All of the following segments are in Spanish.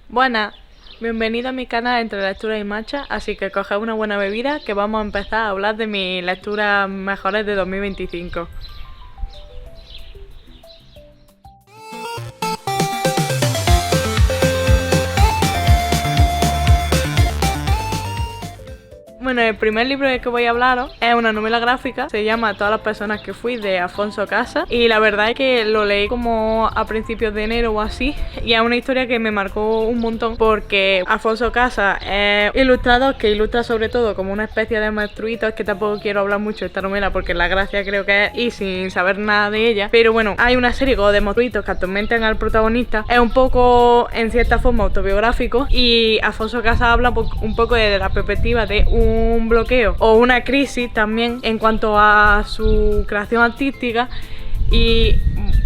Buenas, bienvenido a mi canal Entre Lecturas y Matcha, así que coged una buena bebida que vamos a empezar a hablar de mis lecturas mejores de 2025. Bueno, el primer libro del que voy a hablaros es una novela gráfica, se llama Todas las personas que fui, de Afonso Casa, y la verdad es que lo leí como a principios de enero o así, y es una historia que me marcó un montón porque Afonso Casa es ilustrador que ilustra sobre todo como una especie de monstruitos. Es que tampoco quiero hablar mucho de esta novela porque la gracia creo que es ir sin saber nada de ella, pero bueno, hay una serie como de monstruitos que atormentan al protagonista, es un poco en cierta forma autobiográfico, y Afonso Casa habla un poco de la perspectiva de un bloqueo o una crisis también en cuanto a su creación artística. Y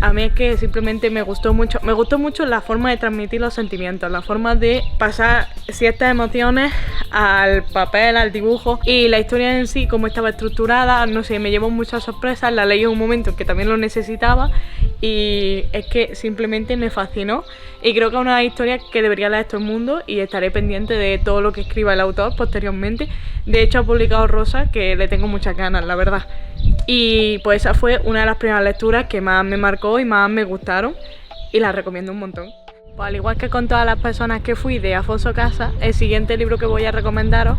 a mí es que simplemente me gustó mucho la forma de transmitir los sentimientos, la forma de pasar ciertas emociones al papel, al dibujo, y la historia en sí, cómo estaba estructurada, no sé, me llevó muchas sorpresas. La leí en un momento en que también lo necesitaba y es que simplemente me fascinó, y creo que es una historia que debería leer todo el mundo, y estaré pendiente de todo lo que escriba el autor posteriormente. De hecho ha publicado Rosa, que le tengo muchas ganas, la verdad. Y pues esa fue una de las primeras lecturas que más me marcó y más me gustaron, y la recomiendo un montón. Pues al igual que con Todas las personas que fui, de Afonso Casa, el siguiente libro que voy a recomendaros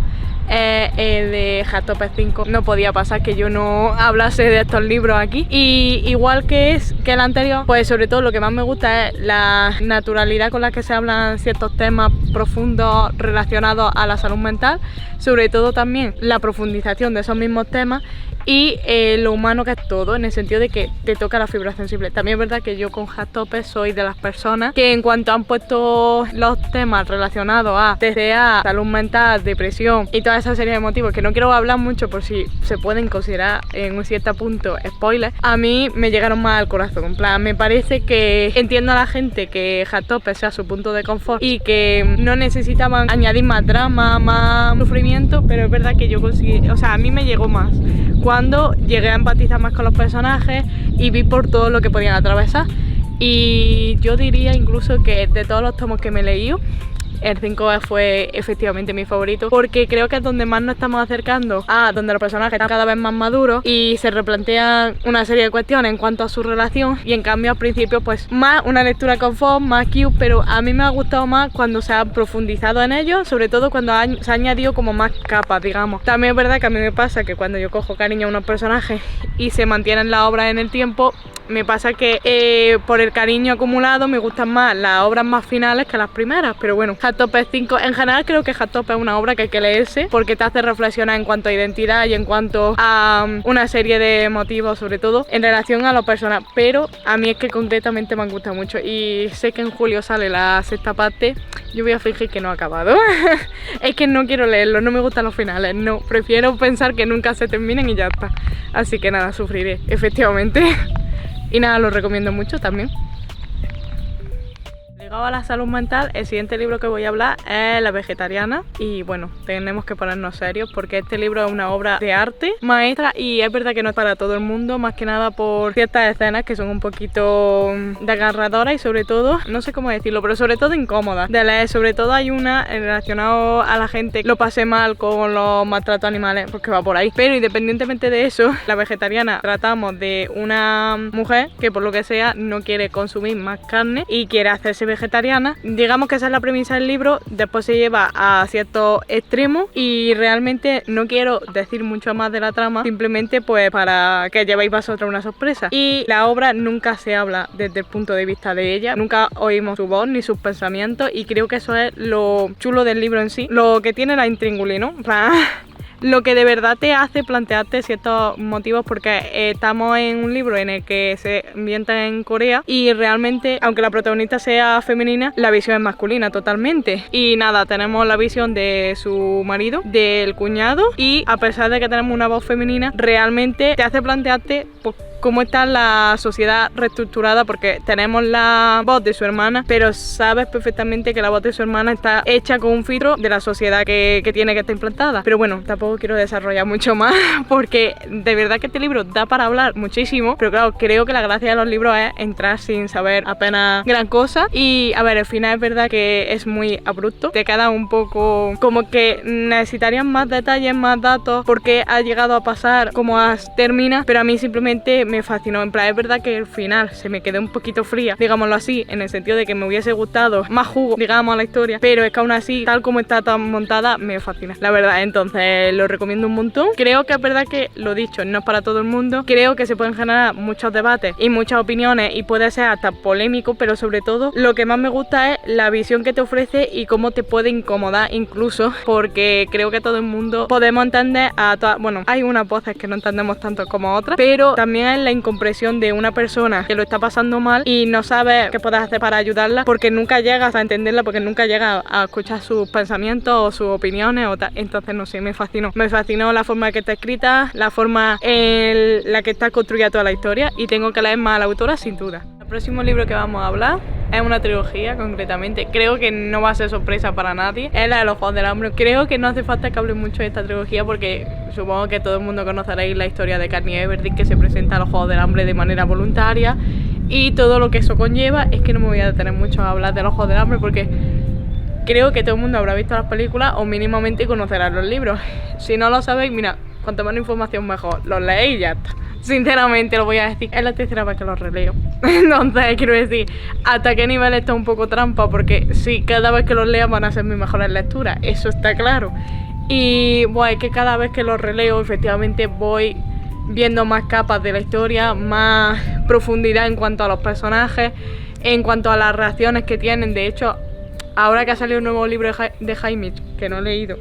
es el de Jastope 5. No podía pasar que yo no hablase de estos libros aquí. Y igual que el anterior, pues sobre todo lo que más me gusta es la naturalidad con la que se hablan ciertos temas profundos relacionados a la salud mental, sobre todo también la profundización de esos mismos temas, y lo humano que es todo, en el sentido de que te toca la fibra sensible. También es verdad que yo con Jastope soy de las personas que en cuanto han puesto los temas relacionados a TCA, salud mental, depresión y toda esa serie de motivos, que no quiero hablar mucho por si se pueden considerar en un cierto punto spoilers, a mí me llegaron más al corazón. En plan, me parece que entiendo a la gente que Jastope sea su punto de confort y que no necesitaban añadir más drama, más sufrimiento, pero es verdad que yo conseguí, o sea, a mí me llegó más cuando llegué a empatizar más con los personajes y vi por todo lo que podían atravesar. Y yo diría incluso que de todos los tomos que me he leído, el 5 fue efectivamente mi favorito, porque creo que es donde más nos estamos acercando a donde los personajes están cada vez más maduros y se replantean una serie de cuestiones en cuanto a su relación. Y en cambio al principio pues más una lectura confort, más cute, pero a mí me ha gustado más cuando se ha profundizado en ello, sobre todo cuando se ha añadido como más capas, digamos. También es verdad que a mí me pasa que cuando yo cojo cariño a unos personajes y se mantienen la obra en el tiempo, me pasa que por el cariño acumulado me gustan más las obras más finales que las primeras. Pero bueno, Jastope 5, en general creo que Jastope es una obra que hay que leerse porque te hace reflexionar en cuanto a identidad y en cuanto a una serie de motivos, sobre todo en relación a los personajes. Pero a mí es que concretamente me han gustado mucho, y sé que en julio sale la sexta parte. Yo voy a fingir que no ha acabado. Es que no quiero leerlo, no me gustan los finales, no, prefiero pensar que nunca se terminen y ya está. Así que nada, sufriré, efectivamente. Y nada, lo recomiendo mucho también. Ligado a la salud mental, el siguiente libro que voy a hablar es La vegetariana, y bueno, tenemos que ponernos serios porque este libro es una obra de arte maestra, y es verdad que no es para todo el mundo, más que nada por ciertas escenas que son un poquito desgarradoras y sobre todo, no sé cómo decirlo, pero sobre todo incómodas de leer. Sobre todo hay una relacionada a la gente que lo pase mal con los maltratos animales, porque va por ahí. Pero independientemente de eso, La vegetariana tratamos de una mujer que por lo que sea no quiere consumir más carne y quiere hacerse vegetariana. Digamos que esa es la premisa del libro. Después se lleva a ciertos extremos y realmente no quiero decir mucho más de la trama, simplemente pues para que llevéis vosotros una sorpresa. Y la obra nunca se habla desde el punto de vista de ella, nunca oímos su voz ni sus pensamientos, y creo que eso es lo chulo del libro en sí, lo que tiene la intríngulis, ¿no? Lo que de verdad te hace plantearte ciertos motivos, porque estamos en un libro en el que se ambienta en Corea y realmente, aunque la protagonista sea femenina, la visión es masculina totalmente. Y nada, tenemos la visión de su marido, del cuñado, y a pesar de que tenemos una voz femenina, realmente te hace plantearte pues, cómo está la sociedad reestructurada, porque tenemos la voz de su hermana, pero sabes perfectamente que la voz de su hermana está hecha con un filtro de la sociedad que tiene que estar implantada. Pero bueno, tampoco quiero desarrollar mucho más porque de verdad que este libro da para hablar muchísimo, pero claro, creo que la gracia de los libros es entrar sin saber apenas gran cosa. Y a ver, al final es verdad que es muy abrupto, te queda un poco como que necesitarían más detalles, más datos, porque ha llegado a pasar, como termina, pero a mí simplemente me fascinó. En plan, es verdad que el final se me quedó un poquito fría, digámoslo así, en el sentido de que me hubiese gustado más jugo, digamos, a la historia, pero es que aún así, tal como está tan montada, me fascina, la verdad. Entonces lo recomiendo un montón. Creo que es verdad que, lo dicho, no es para todo el mundo, creo que se pueden generar muchos debates y muchas opiniones y puede ser hasta polémico, pero sobre todo lo que más me gusta es la visión que te ofrece y cómo te puede incomodar incluso, porque creo que todo el mundo podemos entender a todas, bueno, hay unas voces que no entendemos tanto como otras, pero también es la incomprensión de una persona que lo está pasando mal y no sabe qué puedes hacer para ayudarla, porque nunca llegas a entenderla, porque nunca llegas a escuchar sus pensamientos o sus opiniones o tal. Entonces no sé, me fascinó la forma que está escrita, la forma en la que está construida toda la historia, y tengo que leer más a la autora sin duda. El próximo libro que vamos a hablar es una trilogía, concretamente. Creo que no va a ser sorpresa para nadie. Es la de los Juegos del Hambre. Creo que no hace falta que hable mucho de esta trilogía porque supongo que todo el mundo conoceréis la historia de Katniss Everdeen, que se presenta a los Juegos del Hambre de manera voluntaria y todo lo que eso conlleva. Es que no me voy a detener mucho a hablar de los Juegos del Hambre porque creo que todo el mundo habrá visto las películas o mínimamente conocerá los libros. Si no lo sabéis, mira, cuanto más información mejor. Los leéis y ya está. Sinceramente lo voy a decir, es la tercera vez que lo releo. Entonces quiero decir, hasta qué nivel está un poco trampa, porque sí, cada vez que los lea van a ser mis mejores lecturas, eso está claro. Y bueno, es que cada vez que los releo efectivamente voy viendo más capas de la historia, más profundidad en cuanto a los personajes, en cuanto a las reacciones que tienen. De hecho, ahora que ha salido un nuevo libro de Haymitch, que no he leído,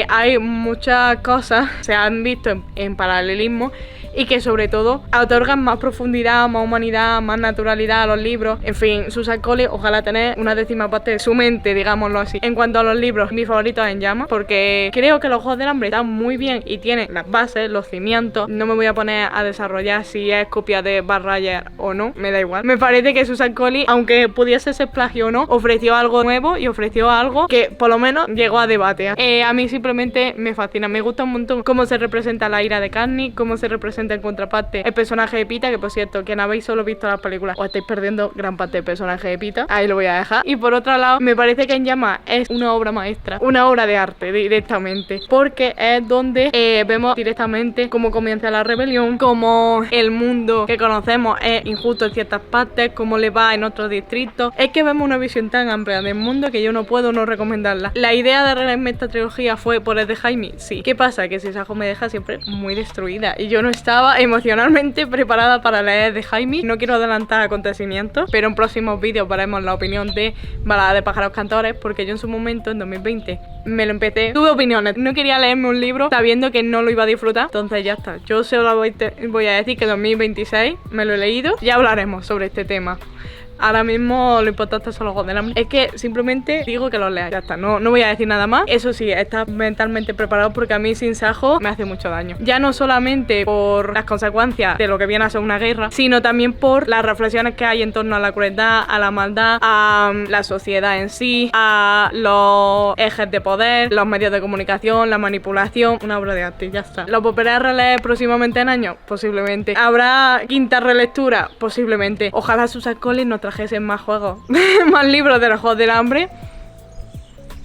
hay muchas cosas se han visto en paralelismo y que sobre todo otorgan más profundidad, más humanidad, más naturalidad a los libros. En fin, Susan Collins, ojalá tener una décima parte de su mente, digámoslo así. En cuanto a los libros, mi favorito es En Llamas, porque creo que los Juegos del Hambre están muy bien y tienen las bases, los cimientos. No me voy a poner a desarrollar si es copia de Buzz Lightyear o no, me da igual. Me parece que Susan Collins, aunque pudiese ser plagio o no, ofreció algo nuevo y ofreció algo que por lo menos llegó a debate. A mí simplemente me fascina, me gusta un montón cómo se representa la ira de Katniss, cómo se representa en contraparte el personaje de Peeta, que por cierto, quien habéis solo visto las películas os estáis perdiendo gran parte del personaje de Peeta, ahí lo voy a dejar. Y por otro lado, me parece que En Llamas es una obra maestra, una obra de arte directamente, porque es donde vemos directamente cómo comienza la rebelión, cómo el mundo que conocemos es injusto en ciertas partes, cómo le va en otros distritos. Es que vemos una visión tan amplia del mundo que yo no puedo no recomendarla. La idea de releerme esta trilogía fue por el de Jaime, sí. ¿Qué pasa? Que Sajo me deja siempre muy destruida y yo no estaba emocionalmente preparada para leer de Jaime. No quiero adelantar acontecimientos, pero en próximos vídeos veremos la opinión de Balada de pájaros cantores, porque yo en su momento, en 2020, me lo empecé. Tuve opiniones, no quería leerme un libro sabiendo que no lo iba a disfrutar, entonces ya está. Yo solo voy a decir que en 2026 me lo he leído y hablaremos sobre este tema. Ahora mismo lo importante son los Juegos del Hambre. Es que simplemente digo que los leas, ya está, no voy a decir nada más. Eso sí, estás mentalmente preparado porque a mí sin Sajo me hace mucho daño. Ya no solamente por las consecuencias de lo que viene a ser una guerra, sino también por las reflexiones que hay en torno a la crueldad, a la maldad, a la sociedad en sí, a los ejes de poder, los medios de comunicación, la manipulación. Una obra de arte, ya está. ¿Lo volveré a releer próximamente en años? Posiblemente. ¿Habrá quinta relectura? Posiblemente. Ojalá Susan Collins nos trajesen más juegos, más libros de los Juegos del Hambre.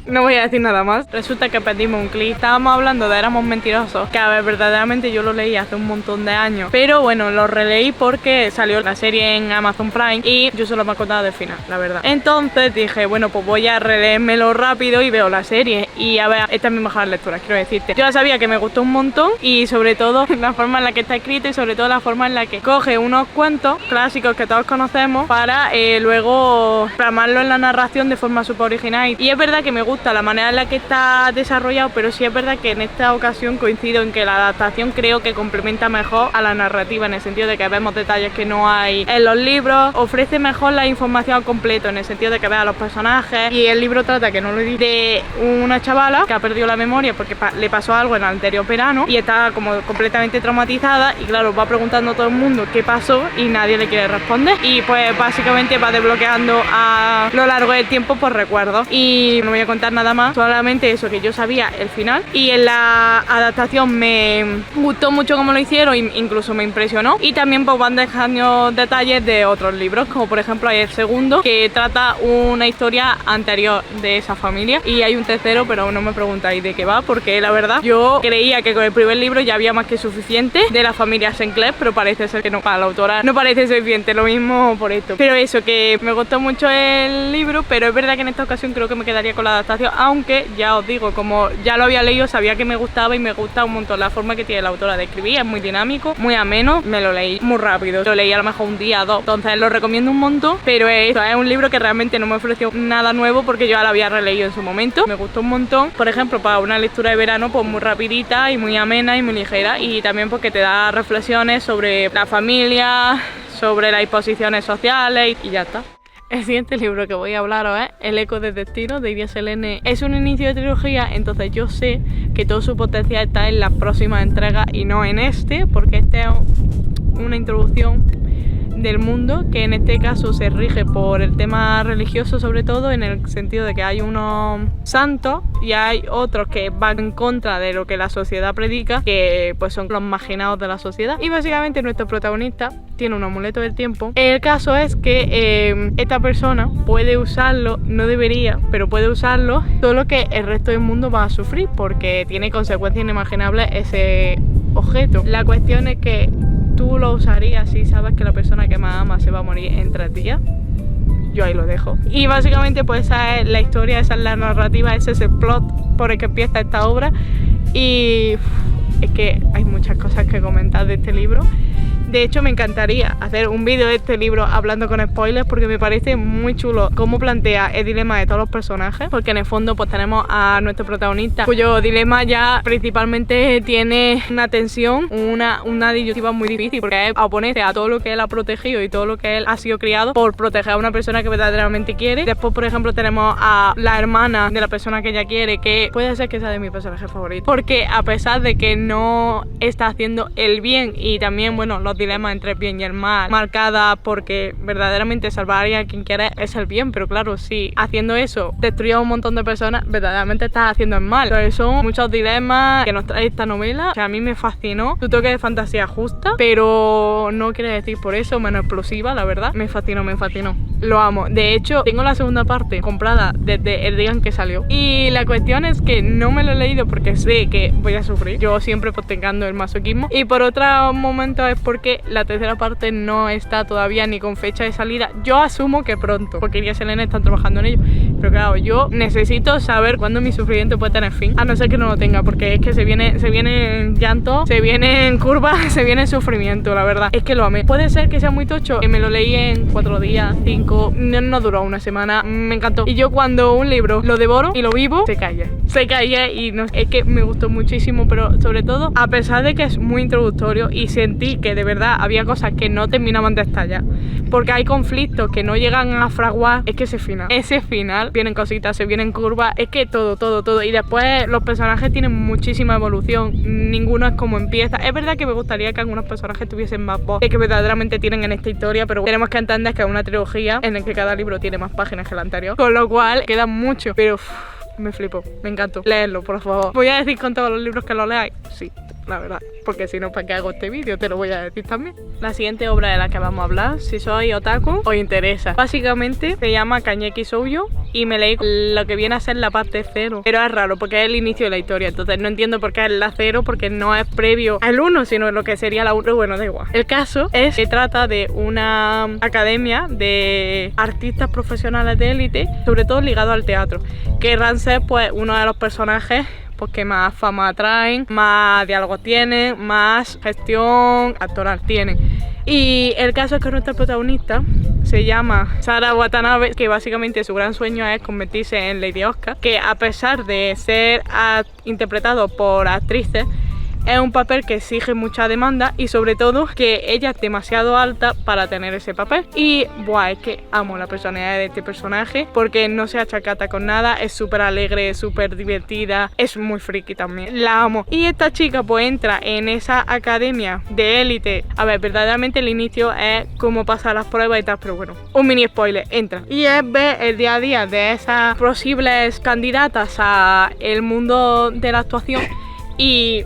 No voy a decir nada más. Resulta que perdimos un clip. Estábamos hablando de Éramos Mentirosos, que a ver, verdaderamente yo lo leí hace un montón de años, pero bueno, lo releí porque salió la serie en Amazon Prime y yo solo me acordaba del final, la verdad. Entonces dije, bueno, pues voy a releérmelo rápido y veo la serie. Y a ver, esta es mi mejor lectura, quiero decirte. Yo ya sabía que me gustó un montón y sobre todo la forma en la que está escrita y sobre todo la forma en la que coge unos cuentos clásicos que todos conocemos para luego plasmarlo en la narración de forma súper original. Y es verdad que me gusta gusta la manera en la que está desarrollado, pero sí es verdad que en esta ocasión coincido en que la adaptación creo que complementa mejor a la narrativa, en el sentido de que vemos detalles que no hay en los libros, ofrece mejor la información al completo, en el sentido de que veas a los personajes. Y el libro trata, que no lo he dicho, de una chavala que ha perdido la memoria porque le pasó algo en el anterior verano y está como completamente traumatizada, y claro, va preguntando a todo el mundo qué pasó y nadie le quiere responder, y pues básicamente va desbloqueando a lo largo del tiempo por recuerdos. Y no voy a contar nada más, solamente eso, que yo sabía el final, y en la adaptación me gustó mucho cómo lo hicieron, incluso me impresionó. Y también pues van dejando detalles de otros libros, como por ejemplo hay el segundo, que trata una historia anterior de esa familia, y hay un tercero, pero aún no me preguntáis de qué va, porque la verdad yo creía que con el primer libro ya había más que suficiente de la familia Sinclair, pero parece ser que no, para la autora no parece suficiente, lo mismo por esto. Pero eso, que me gustó mucho el libro, pero es verdad que en esta ocasión creo que me quedaría con la adaptación, aunque ya os digo, como ya lo había leído, sabía que me gustaba, y me gusta un montón la forma que tiene la autora de escribir, es muy dinámico, muy ameno, me lo leí muy rápido, lo leí a lo mejor un día, dos, entonces lo recomiendo un montón. Pero esto es un libro que realmente no me ofreció nada nuevo porque yo ya lo había releído en su momento, me gustó un montón, por ejemplo para una lectura de verano pues muy rapidita y muy amena y muy ligera, y también porque te da reflexiones sobre la familia, sobre las imposiciones sociales y ya está. El siguiente libro que voy a hablaros es El eco del destino, de Iria Selene. Es un inicio de trilogía, entonces yo sé que todo su potencial está en las próximas entregas y no en este, porque este es una introducción del mundo que en este caso se rige por el tema religioso, sobre todo en el sentido de que hay unos santos y hay otros que van en contra de lo que la sociedad predica, que pues son los marginados de la sociedad. Y básicamente nuestro protagonista tiene un amuleto del tiempo. El caso es que esta persona puede usarlo, no debería, pero puede usarlo, solo que el resto del mundo va a sufrir porque tiene consecuencias inimaginables ese objeto. La cuestión es que tú lo usarías si sabes que la persona que más amas se va a morir en 3 días. Yo ahí lo dejo. Y básicamente pues esa es la historia, esa es la narrativa, ese es el plot por el que empieza esta obra. Y es que hay muchas cosas que comentar de este libro. De hecho, me encantaría hacer un vídeo de este libro hablando con spoilers, porque me parece muy chulo cómo plantea el dilema de todos los personajes, porque en el fondo pues tenemos a nuestro protagonista cuyo dilema ya principalmente tiene una tensión, una disyuntiva muy difícil, porque es oponerse a todo lo que él ha protegido y todo lo que él ha sido criado por proteger a una persona que verdaderamente quiere. Después, por ejemplo, tenemos a la hermana de la persona que ella quiere, que puede ser que sea de mi personaje favorito, porque a pesar de que no está haciendo el bien, y también, bueno, los dilemas entre el bien y el mal, marcada porque verdaderamente salvar a quien quiere es el bien, pero claro, si haciendo eso destruyes a un montón de personas, verdaderamente estás haciendo el mal. Entonces son muchos dilemas que nos trae esta novela, que a mí me fascinó. Su toque de fantasía justa, pero no quiere decir por eso menos explosiva, la verdad. Me fascinó, me fascinó. Lo amo. De hecho, tengo la segunda parte comprada desde el día en que salió. Y la cuestión es que no me lo he leído porque sé que voy a sufrir. Yo siempre postergando el masoquismo. Y por otro momento es porque la tercera parte no está todavía ni con fecha de salida. Yo asumo que pronto, porque Iria Selene están trabajando en ello. Pero claro, yo necesito saber cuándo mi sufrimiento puede tener fin. A no ser que no lo tenga, porque es que se viene llanto, se viene en curva, se viene sufrimiento, la verdad. Es que lo amé. Puede ser que sea muy tocho, que me lo leí en 4 días, 5, no duró una semana, me encantó. Y yo cuando un libro lo devoro y lo vivo, se cae y no, es que me gustó muchísimo, pero sobre todo, a pesar de que es muy introductorio y sentí que de verdad había cosas que no terminaban de estallar, porque hay conflictos que no llegan a fraguar, es que ese final, vienen cositas, se vienen curvas, es que todo, y después los personajes tienen muchísima evolución, ninguno es como empieza. Es verdad que me gustaría que algunos personajes tuviesen más voz que verdaderamente tienen en esta historia, pero tenemos que entender que es una trilogía en la que cada libro tiene más páginas que el anterior, con lo cual queda mucho, pero me flipo, me encantó. Leedlo, por favor. ¿Voy a decir con todos los libros que lo leáis? Sí, la verdad, porque si no, ¿para qué hago este vídeo? Te lo voy a decir también. La siguiente obra de la que vamos a hablar, si sois otaku, os interesa. Básicamente se llama Kaneki Shoujo y me leí lo que viene a ser la parte 0. Pero es raro porque es el inicio de la historia, entonces no entiendo por qué es la 0, porque no es previo al 1, sino lo que sería la 1. Bueno, da igual. El caso es que trata de una academia de artistas profesionales de élite, sobre todo ligado al teatro, que Ransel, pues uno de los personajes pues que más fama atraen, más diálogos tienen, más gestión actoral tienen. Y el caso es que nuestra protagonista se llama Sara Watanabe, que básicamente su gran sueño es convertirse en Lady Oscar, que a pesar de ser interpretado por actrices, es un papel que exige mucha demanda y sobre todo que ella es demasiado alta para tener ese papel. Y buah, es que amo la personalidad de este personaje porque no se achacata con nada, es súper alegre, súper divertida, es muy friki también, la amo. Y esta chica pues entra en esa academia de élite. A ver, verdaderamente el inicio es cómo pasar las pruebas y tal, pero bueno, un mini spoiler, entra. Y es ver el día a día de esas posibles candidatas a el mundo de la actuación. Y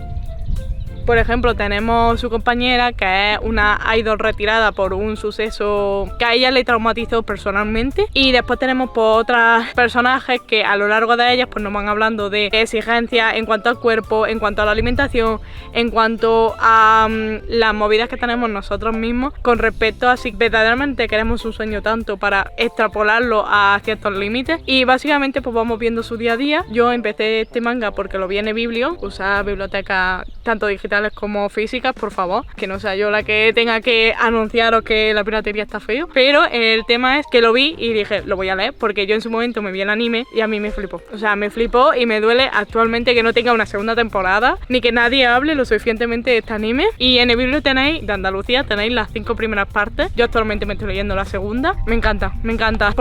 por ejemplo, tenemos su compañera que es una idol retirada por un suceso que a ella le traumatizó personalmente. Y después tenemos pues, otros personajes que a lo largo de ellas pues, nos van hablando de exigencias en cuanto al cuerpo, en cuanto a la alimentación, en cuanto a las movidas que tenemos nosotros mismos con respecto a si verdaderamente queremos un sueño tanto para extrapolarlo a ciertos límites. Y básicamente pues vamos viendo su día a día. Yo empecé este manga porque lo vi en eBiblio, usar bibliotecas tanto digitales como físicas, por favor, que no sea yo la que tenga que anunciaros que la piratería está feo, pero el tema es que lo vi y dije, lo voy a leer, porque yo en su momento me vi el anime y a mí me flipó, o sea, me flipó y me duele actualmente que no tenga una segunda temporada, ni que nadie hable lo suficientemente de este anime. Y en el biblio tenéis, de Andalucía, tenéis las 5 primeras partes, yo actualmente me estoy leyendo la segunda, me encanta,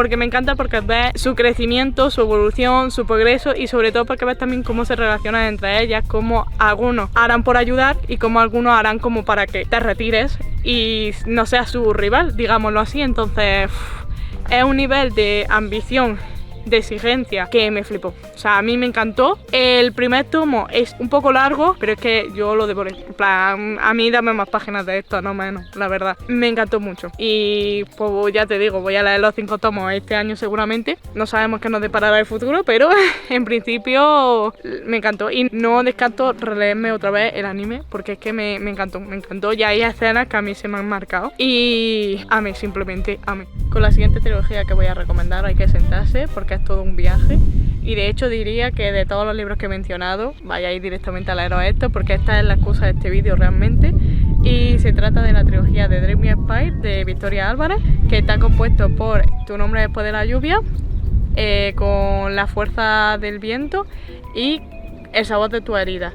porque ves su crecimiento, su evolución, su progreso y sobre todo porque ves también cómo se relacionan entre ellas, cómo algunos harán por ayudar y como algunos harán como para que te retires y no seas su rival, digámoslo así. Entonces es un nivel de ambición, de exigencia que me flipó, o sea, a mí me encantó. El primer tomo es un poco largo, pero es que yo lo devoré, en plan, a mí dame más páginas de esto, no menos, la verdad, me encantó mucho. Y pues ya te digo, voy a leer los 5 tomos este año seguramente, no sabemos qué nos deparará el futuro, pero en principio me encantó y no descarto releerme otra vez el anime porque es que me encantó, ya hay escenas que a mí se me han marcado y amé, simplemente amé. Con la siguiente trilogía que voy a recomendar hay que sentarse porque es todo un viaje y de hecho diría que de todos los libros que he mencionado vayáis directamente a leeros esto porque esta es la excusa de este vídeo realmente. Y se trata de la trilogía de Dream Me Empire de Victoria Álvarez, que está compuesto por Tu nombre después de la lluvia, con La fuerza del viento y El sabor de tu herida.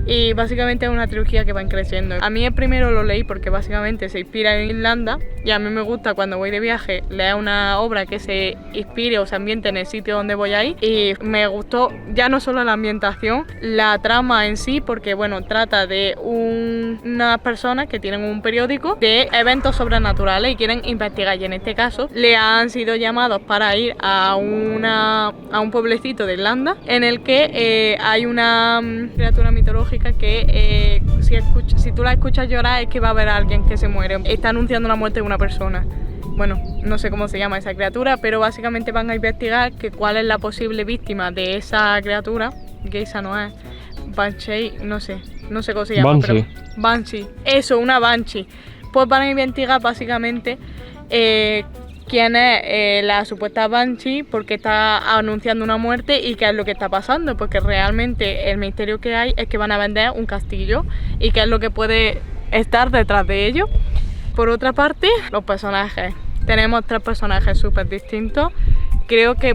Y básicamente es una trilogía que van creciendo. A mí el primero lo leí porque básicamente se inspira en Irlanda y a mí me gusta cuando voy de viaje leer una obra que se inspire o se ambiente en el sitio donde voy a ir. Y me gustó ya no solo la ambientación, la trama en sí, porque bueno, trata de unas personas que tienen un periódico de eventos sobrenaturales y quieren investigar, y en este caso le han sido llamados para ir a un pueblecito de Irlanda en el que hay una criatura mitológica que si tú la escuchas llorar es que va a haber alguien que se muere, está anunciando la muerte de una persona. Bueno, no sé cómo se llama esa criatura, pero básicamente van a investigar que cuál es la posible víctima de esa criatura. Geisa no es, Banshee, no sé cómo se llama, Banshee. pero Banshee, eso, una Banshee. Pues van a investigar básicamente quién es la supuesta Banshee, porque está anunciando una muerte y qué es lo que está pasando, porque realmente el misterio que hay es que van a vender un castillo y qué es lo que puede estar detrás de ello. Por otra parte, los personajes. Tenemos 3 personajes súper distintos. Creo que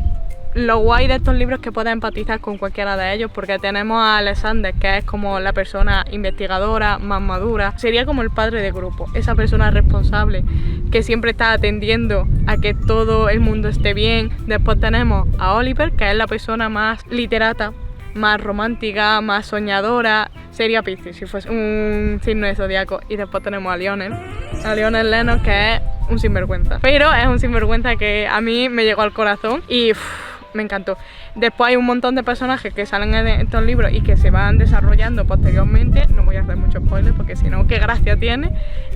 lo guay de estos libros es que puedes empatizar con cualquiera de ellos, porque tenemos a Alexander, que es como la persona investigadora, más madura, sería como el padre de grupo, esa persona responsable que siempre está atendiendo a que todo el mundo esté bien. Después tenemos a Oliver, que es la persona más literata, más romántica, más soñadora, sería Piscis si fuese un signo de zodiaco. Y después tenemos a Lionel Lennox, que es un sinvergüenza, pero es un sinvergüenza que a mí me llegó al corazón y me encantó. Después hay un montón de personajes que salen en estos libros y que se van desarrollando posteriormente. No voy a hacer mucho spoiler porque si no, qué gracia tiene.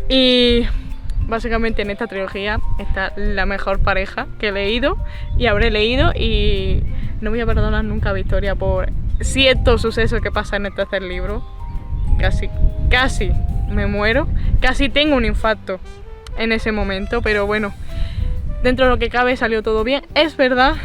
Y básicamente en esta trilogía está la mejor pareja que he leído y habré leído, y no voy a perdonar nunca a Victoria por ciertos sucesos que pasan en el tercer libro. Casi me muero, casi tengo un infarto en ese momento, pero bueno, dentro de lo que cabe salió todo bien. Es verdad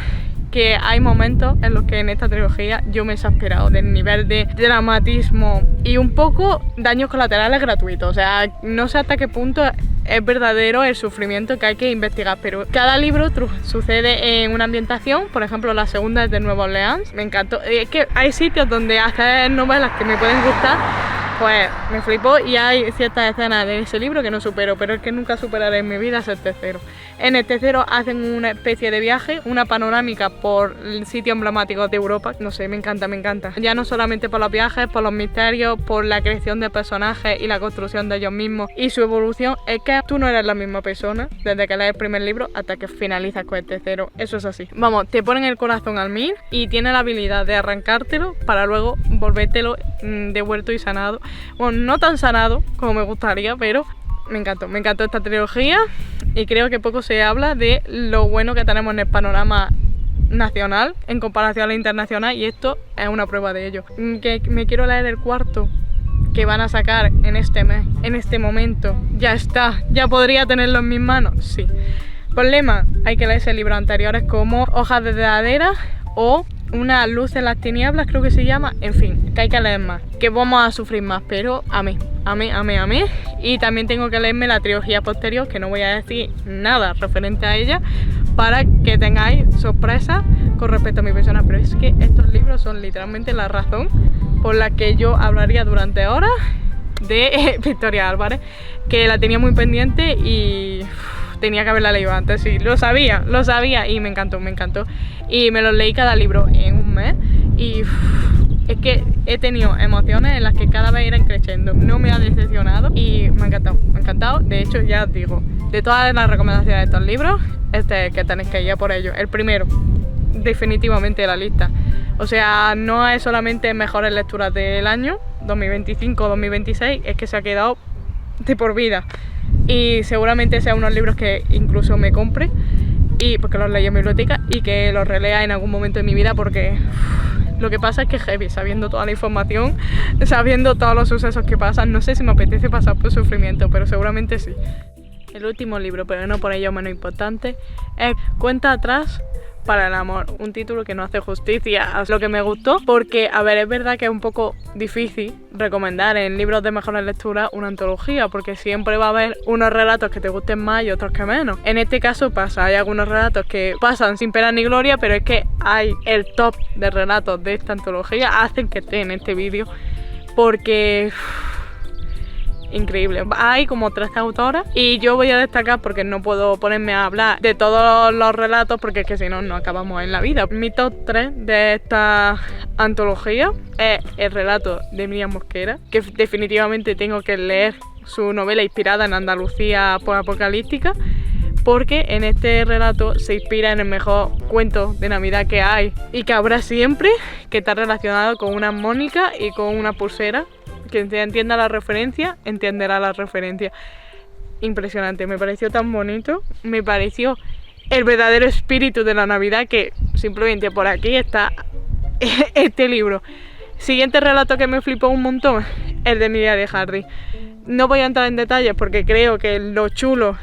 que hay momentos en los que en esta trilogía yo me he exasperado del nivel de dramatismo y un poco daños colaterales gratuitos. O sea, no sé hasta qué punto es verdadero el sufrimiento que hay que investigar, pero cada libro sucede en una ambientación. Por ejemplo, la segunda es de Nueva Orleans, me encantó. Es que hay sitios donde hacer novelas que me pueden gustar, pues me flipó, y hay ciertas escenas de ese libro que no supero, pero el que nunca superaré en mi vida es el tercero. En el tercero hacen una especie de viaje, una panorámica por sitios emblemáticos de Europa. No sé, me encanta, me encanta. Ya no solamente por los viajes, por los misterios, por la creación de personajes y la construcción de ellos mismos y su evolución. Es que tú no eres la misma persona desde que lees el primer libro hasta que finalizas con el tercero. Eso es así. Vamos, te ponen el corazón al 1000 y tiene la habilidad de arrancártelo para luego volvértelo devuelto y sanado. Bueno, no tan sanado como me gustaría, pero me encantó esta trilogía, y creo que poco se habla de lo bueno que tenemos en el panorama nacional en comparación a la internacional, y esto es una prueba de ello. Que me quiero leer el cuarto que van a sacar en este mes, en este momento. Ya está, ya podría tenerlo en mis manos, sí. Problema, hay que leerse libros anteriores como Hojas de Dedadera o Una luz en las tinieblas, creo que se llama. En fin, que hay que leer más, que vamos a sufrir más, pero a mí. Y también tengo que leerme la trilogía posterior, que no voy a decir nada referente a ella, para que tengáis sorpresas con respecto a mi persona. Pero es que estos libros son literalmente la razón por la que yo hablaría durante horas de Victoria Álvarez, que la tenía muy pendiente y tenía que haberla leído antes. Sí, lo sabía y me encantó. Y me los leí cada libro en un mes y es que he tenido emociones en las que cada vez irán creciendo. No me ha decepcionado y me ha encantado. De hecho, ya os digo, de todas las recomendaciones de estos libros, este es el que tenéis que ir a por ello. El primero, definitivamente, de la lista. O sea, no es solamente mejores lecturas del año 2025 o 2026, es que se ha quedado de por vida. Y seguramente sea unos libros que incluso me compre, y porque los leí en biblioteca, y que los relea en algún momento de mi vida, porque lo que pasa es que heavy, sabiendo toda la información, sabiendo todos los sucesos que pasan, no sé si me apetece pasar por sufrimiento, pero seguramente sí. El último libro, pero no por ello menos importante, es Cuenta atrás para el amor, un título que no hace justicia a lo que me gustó, porque, a ver, es verdad que es un poco difícil recomendar en libros de mejores lecturas una antología, porque siempre va a haber unos relatos que te gusten más y otros que menos. En este caso pasa, hay algunos relatos que pasan sin pena ni gloria, pero es que hay el top de relatos de esta antología, hacen que esté en este vídeo, porque increíble. Hay como 13 autoras y yo voy a destacar, porque no puedo ponerme a hablar de todos los relatos porque es que si no, no acabamos en la vida. Mi top 3 de esta antología es el relato de Miriam Mosquera, que definitivamente tengo que leer su novela inspirada en Andalucía posapocalíptica, porque en este relato se inspira en el mejor cuento de Navidad que hay y que habrá siempre, que está relacionado con una armónica y con una pulsera. Quien entienda la referencia, entenderá la referencia. Impresionante, me pareció tan bonito, me pareció el verdadero espíritu de la Navidad, que simplemente por aquí está este libro. Siguiente relato que me flipó un montón, el de Emilia de Hardy. No voy a entrar en detalles porque creo que lo chulo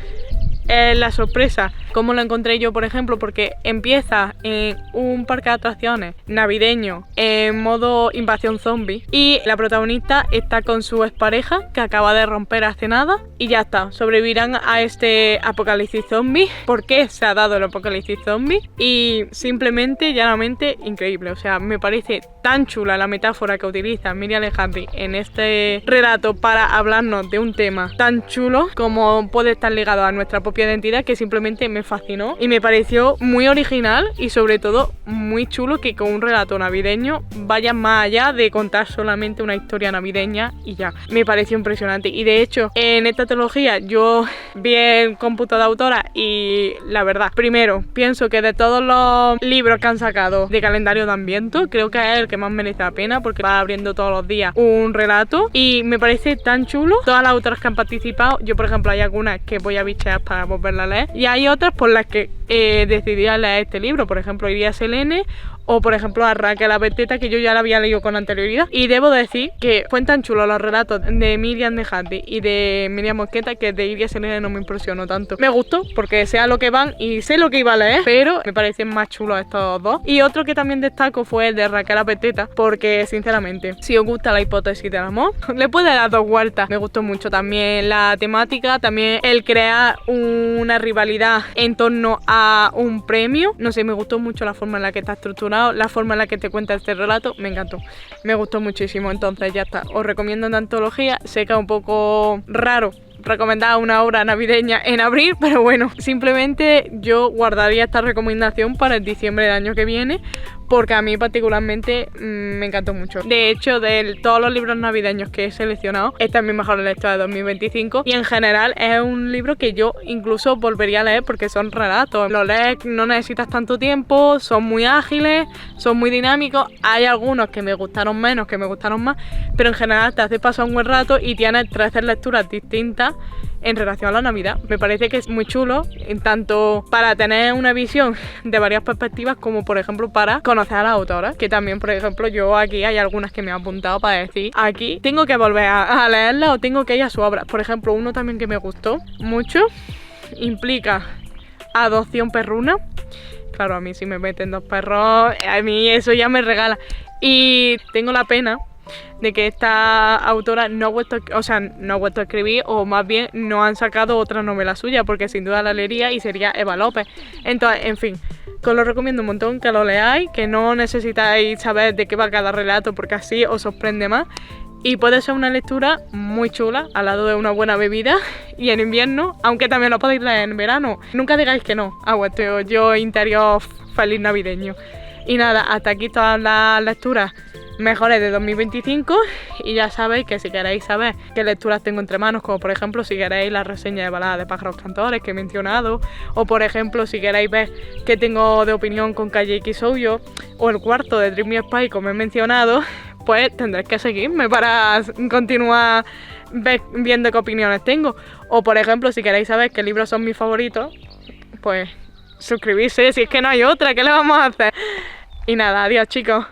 es la sorpresa, como lo encontré yo, por ejemplo, porque empieza en un parque de atracciones navideño en modo invasión zombie, y la protagonista está con su expareja que acaba de romper hace nada, y ya está, sobrevivirán a este apocalipsis zombie. ¿Por qué se ha dado el apocalipsis zombie? Y simplemente, llanamente, increíble. O sea, me parece tan chula la metáfora que utiliza Miriam Hardy en este relato para hablarnos de un tema tan chulo como puede estar ligado a nuestra propia identidad, que simplemente me fascinó y me pareció muy original y sobre todo muy chulo que con un relato navideño vaya más allá de contar solamente una historia navideña y ya. Me pareció impresionante, y de hecho en esta trilogía yo vi el cómputo de autora y la verdad, primero pienso que de todos los libros que han sacado de calendario de Adviento, creo que es el que más merece la pena, porque va abriendo todos los días un relato y me parece tan chulo. Todas las autoras que han participado, yo por ejemplo hay algunas que voy a bichear para volverla a leer, y hay otras por las que decidí leer este libro, por ejemplo Iría Selene o por ejemplo a Raquel la Beteta, que yo ya la había leído con anterioridad, y debo decir que fue tan chulos los relatos de Miriam de Hardy y de Miriam Mosqueta que de Iria Selene no me impresionó tanto. Me gustó porque sé a lo que van y sé lo que iba a leer, pero me parecen más chulos estos dos. Y otro que también destaco fue el de Raquel la Beteta, porque sinceramente, si os gusta la hipótesis del amor, le puede dar 2 vueltas. Me gustó mucho también la temática, también el crear una rivalidad en torno a un premio. No sé, me gustó mucho la forma en la que está estructurado, la forma en la que te cuenta este relato, me encantó. Me gustó muchísimo, entonces ya está. Os recomiendo una antología, sé que es un poco raro recomendar una obra navideña en abril, pero bueno, simplemente yo guardaría esta recomendación para el diciembre del año que viene, porque a mí particularmente me encantó mucho. De hecho, de todos los libros navideños que he seleccionado, esta es mi mejor lectura de 2025 y en general es un libro que yo incluso volvería a leer porque son relatos. Los lees, no necesitas tanto tiempo, son muy ágiles, son muy dinámicos. Hay algunos que me gustaron menos, que me gustaron más, pero en general te hace pasar un buen rato y tienes 13 lecturas distintas en relación a la Navidad. Me parece que es muy chulo, tanto para tener una visión de varias perspectivas como por ejemplo para conocer a la autora, que también por ejemplo yo aquí hay algunas que me he apuntado para decir aquí tengo que volver a leerla o tengo que ir a su obra. Por ejemplo, uno también que me gustó mucho implica Adopción Perruna. Claro, a mí si me meten 2 perros, a mí eso ya me regala. Y tengo la pena de que esta autora no ha vuelto a escribir, o más bien no han sacado otra novela suya, porque sin duda la leería y sería Eva López. Entonces, en fin, que os lo recomiendo un montón, que lo leáis, que no necesitáis saber de qué va cada relato porque así os sorprende más. Y puede ser una lectura muy chula al lado de una buena bebida y en invierno, aunque también lo podéis leer en verano. Nunca digáis que no a vuestro yo interior feliz navideño. Y nada, hasta aquí todas las lecturas mejores de 2025 y ya sabéis que si queréis saber qué lecturas tengo entre manos, como por ejemplo si queréis la reseña de Balada de Pájaros Cantores que he mencionado, o por ejemplo si queréis ver qué tengo de opinión con Calle X Souyo, o el cuarto de Dream Me Spy como he mencionado, pues tendréis que seguirme para continuar viendo qué opiniones tengo. O por ejemplo si queréis saber qué libros son mis favoritos, pues suscribirse, si es que no hay otra, ¿qué le vamos a hacer? Y nada, adiós chicos.